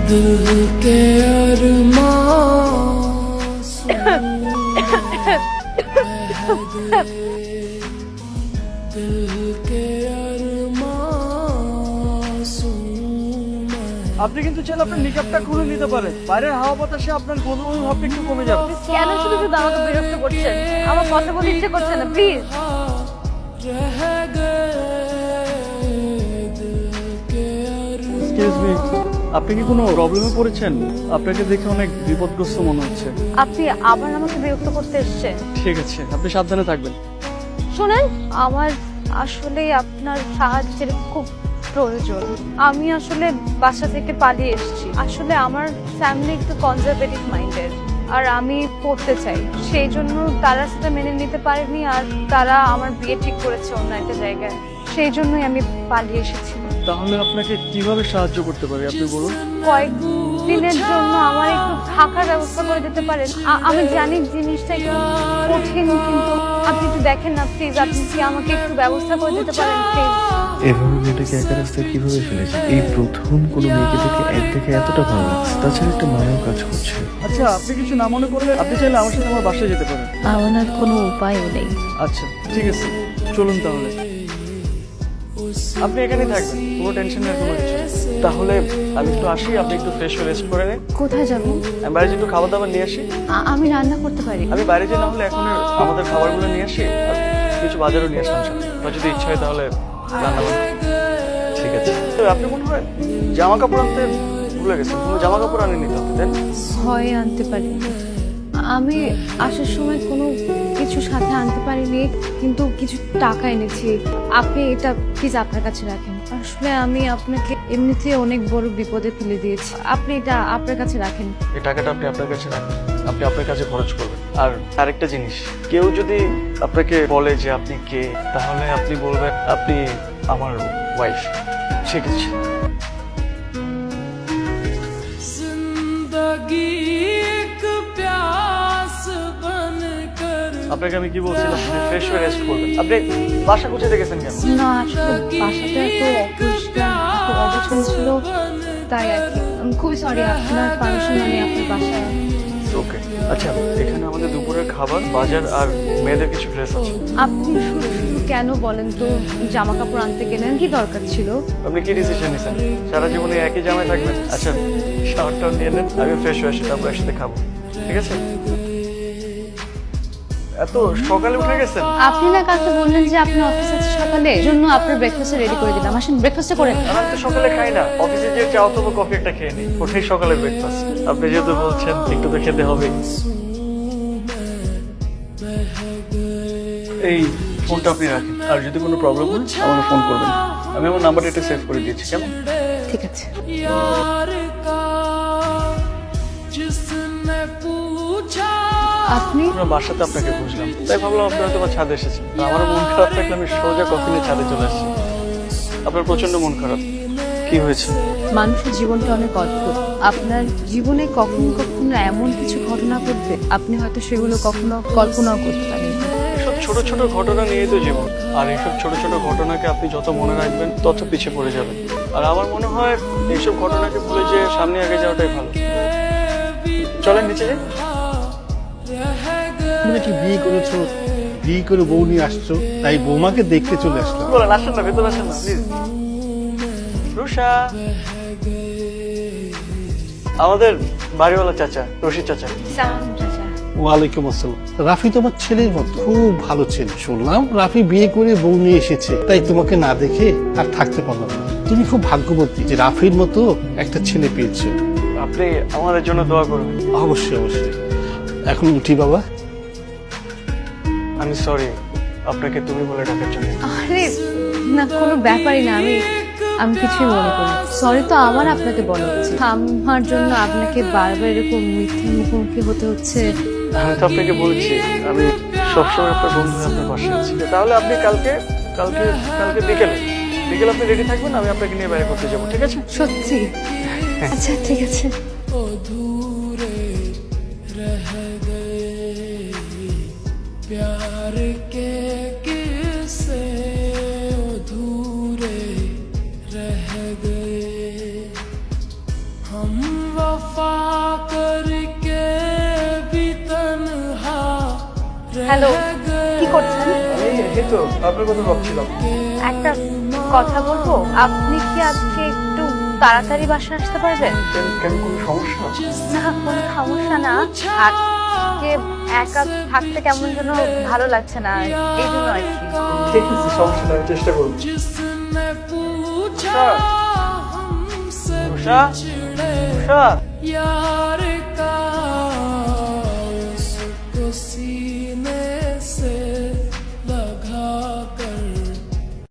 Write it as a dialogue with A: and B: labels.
A: दिल के
B: আপনি কিন্তু চাইলে আপনার নিকাবটা খুলে নিতে পারেন, বাইরের হাওয়া বাতাসে আপনার গন্ধ ভাবটা একটু কমে যাবে।
C: কেন শুধু শুধু আমাকে বিরক্ত করছেন? আমার কথা বলতে ইচ্ছে করছে না, প্লিজ।
B: এক্সকিউজ মি, আপনি কি কোনো প্রবলেমে পড়েছেন? আপনাকে দেখে অনেক বিপদগ্রস্ত মনে হচ্ছে।
C: আপনি আবার আমাকে বিরক্ত করতে এসেছেন।
B: ঠিক আছে, আপনি সাবধানে থাকবেন।
C: শোনেন, আমার আসলে আপনার সাহায্যের খুব প্রয়োজন। আমি আসলে বাসা থেকে পালিয়ে এসেছি। আসলে আমার ফ্যামিলি একটু কনজারভেটিভ মাইন্ডের, আর আমি পড়তে চাই, সেই জন্য তারা সেটা মেনে নিতে পারেনি, আর তারা আমার বিয়ে ঠিক করেছে অন্য একটা জায়গায়। সেই জন্যই আমি পালিয়ে এসেছি।
B: তাহলে আপনাকে কিভাবে সাহায্য করতে পারি আপনি বলুন।
C: কয়েকদিনের জন্য আমার একটু থাকার ব্যবস্থা করে দিতে পারেন? আমি জানি জিনিসটা একটু কঠিন, কিন্তু আপনি একটু দেখেন না প্লিজ। আপনি কি আমাকে একটু ব্যবস্থা করে দিতে পারেন প্লিজ?
D: এভাবে মেয়েটাকে একা রাস্তায় কিভাবে ফেলেছে? এই প্রথম কোনো মেয়েকে দেখে এক দেখে এতটা ভালো লাগছে, তাছাড়া একটা মায়াও কাজ করছে।
B: আচ্ছা, আপনি কিছু না মনে করলে আপনি চাইলে আমার সাথে আমার বাসায় যেতে পারেন।
C: আমার আর কোনো উপায়ও নেই।
B: আচ্ছা ঠিক আছে, চলুন তাহলে। আপনি এখানেই থাকবেন, কোনো টেনশন নেই, কোনো কিছু নেই। তাহলে আমি একটু আসি, আপনি একটু ফ্রেশ হয়ে রেস্ট করে নিন।
C: কোথায় যাবেন?
B: আমি বাইরে একটু খাবার দাবার নিয়ে আসি।
C: আমি রান্না করতে পারি।
B: আমি বাইরে যে না হলে এখন আমাদের খাবারগুলো নিয়ে আসি, আর কিছু বাজারও নিয়ে আসলাম সাথে। বা যদি ইচ্ছা হয় তাহলে রান্না করবো। ঠিক আছে। তো আপনি মনে হয় জামা কাপড় আনতে ভুলে গেছেন, কোনো জামা কাপড় আনেনি তো আপনি, তাই না?
C: হয় আনতে পারি। আমি আসার সময় কোনো কিছু সাথে আনতে পারিনি, কিন্তু কিছু টাকা এনেছি। আপনি এটা প্লিজ আপনার কাছে রাখেন। আসলে আমি আপনাকে এমনিতে অনেক বড় বিপদে ফেলে দিয়েছি, আপনি এটা আপনার কাছে রাখেন।
B: এই টাকাটা আপনি আপনার কাছে রাখেন, আপনি আপনার কাছে খরচ করবেন। আর আরেকটা জিনিস, কেউ যদি আপনাকে বলে যে আপনি কে, তাহলে আপনি বলবেন আপনি আমার ওয়াইফ। ঠিক আছে। আপনাকে আমি কি বলছিলাম, আপনি ফ্রেশ হয়ে রেস্ট করবেন। আপনি বাসা গুছিয়ে দেখেছেন কেন?
C: না, আসলে বাসাটা এত অপরিষ্কার, এত অগোছালো ছিল, তাই আর কি। আমি খুবই সরি, আপনার পারমিশন আমি আপনার বাসায়।
B: ওকে। আচ্ছা, এখানে আমাদের দুপুরের খাবার, বাজার আর মেয়েদের কিছু ড্রেস আছে।
C: আপনি শুধু শুধু কেন বলেন তো জামা কাপড় আনতে গেলেন? কি দরকার ছিল?
B: আপনি কি ডিসিশন নিছেন? সারা জীবনে একই জামায় থাকবেন? আচ্ছা, শাওয়ারটাও নিয়ে নেন, আমি ফ্রেশ হয়ে আসি, তারপর একসাথে খাবো। ঠিক আছে? এত সকালে উঠে গেছেন?
C: আপনি না কালকে বললেন যে আপনি অফিস আছে সকালে, জন্য আপনার ব্রেকফাস্ট রেডি করে দিলাম। আসেন ব্রেকফাস্টে করেন।
B: আমি তো সকালে খাই না, অফিসে যে চা অথবা কফি একটা খেয়ে নিই, ওটাই সকালে ব্রেকফাস্ট। আপনি যেহেতু বলছেন একটু তো খেতে হবে। এই ফোনটা আপনি রাখেন, আর যদি কোনো প্রবলেম হয় আমাকে ফোন করবেন। আমি আমার নাম্বারটা এটা সেভ করে দিয়েছি, কেমন?
C: ঠিক আছে। আপনি
B: আপনার বাসাতে আপনাকে খুঁজলাম, তাই ভাবলাম আপনি হয়তো বা ছাদে এসেছেন। আমার মন খারাপ থাকলে আমি সোজা কফি নিয়ে ছাদে চলে আসছি। আপনার প্রচন্ড মন খারাপ, কি হয়েছে?
C: মানুষের জীবনটা অনেক অদ্ভুত। আপনার জীবনে কখনো কখনো এমন কিছু ঘটনা ঘটবে, আপনি হয়তো সেগুলো কখনো কল্পনাও করতে পারেন।
B: এসব ছোট ছোট ঘটনা নিয়েই তো জীবন, আর এইসব ছোট ছোট ঘটনাকে আপনি যত মনে রাখবেন তত পিছিয়ে পড়ে যাবেন। আর আমার মনে হয় এইসব ঘটনাকে ভুলে যে সামনে আগে যাওয়াটাই ভালো। চলেন নিচে যাই।
E: তুমি কি বিয়ে করেছো, বিয়ে করে বউ নিয়ে আসছো, তাই বৌমাকে দেখতে চলে আসলাম।
B: বলেন, আসেন না, ভেতরে আসেন না প্লিজ। রুষা, আমাদের বাড়িওয়ালা চাচা, রশিদ চাচা।
E: ওয়ালাইকুম আসসালাম। রাফি তোমার ছেলের মতো, খুব ভালো ছেলে। শুনলাম রাফি বিয়ে করে বউ নিয়ে এসেছে, তাই তোমাকে না দেখে আর থাকতে পারলাম না। তুমি খুব ভাগ্যবতী যে রাফির মতো একটা ছেলে পেয়েছো।
B: আপনি আমাদের জন্য দোয়া করবেন।
E: অবশ্যই অবশ্যই। এখন উঠি বাবা।
B: আমি সরি আপনাকে তুমি বলে ডাকার জন্য।
C: আরে না, কোনো ব্যাপারই না। আমি কিছুই মনে করি। সরি তো আমার আপনাকে বলা উচিত। আমার জন্য আপনাকে বারবার এরকম মিথ্যে মুখোমুখি হতে হচ্ছে।
B: আমি তো আপনাকে বলেছি আমি সবসময় আপনার বন্ধু হয়ে আপনার পাশে আছি। তাহলে আপনি কালকে কালকে কালকে বিকেলে আপনি রেডি থাকবেন, আমি আপনাকে নিয়ে বাইরে করতে যাবো। ঠিক আছে?
C: সত্যি? আচ্ছা ঠিক আছে।
A: प्यार के किस्से अधूरे रह गए हम वफा करके भी तन्हा
C: হ্যালো, কি করছেন?
B: এই তো আপনার কথা ভাবছিলাম।
C: একটা কথা বলবো, আপনি কি আজকে একটু তাড়াতাড়ি বাসা আসতে পারবেন?
B: কেন কোনো সমস্যা?
C: না, কোনো সমস্যা না। আজকে একা থাকতে কেমন যেন ভালো লাগছে না, এই জন্য আর কি।
B: ঠিক আছে, সমস্যা নেই, আমি চেষ্টা করবো।
A: जिसने पूछा हमसे
B: উষা, উষা,
A: यार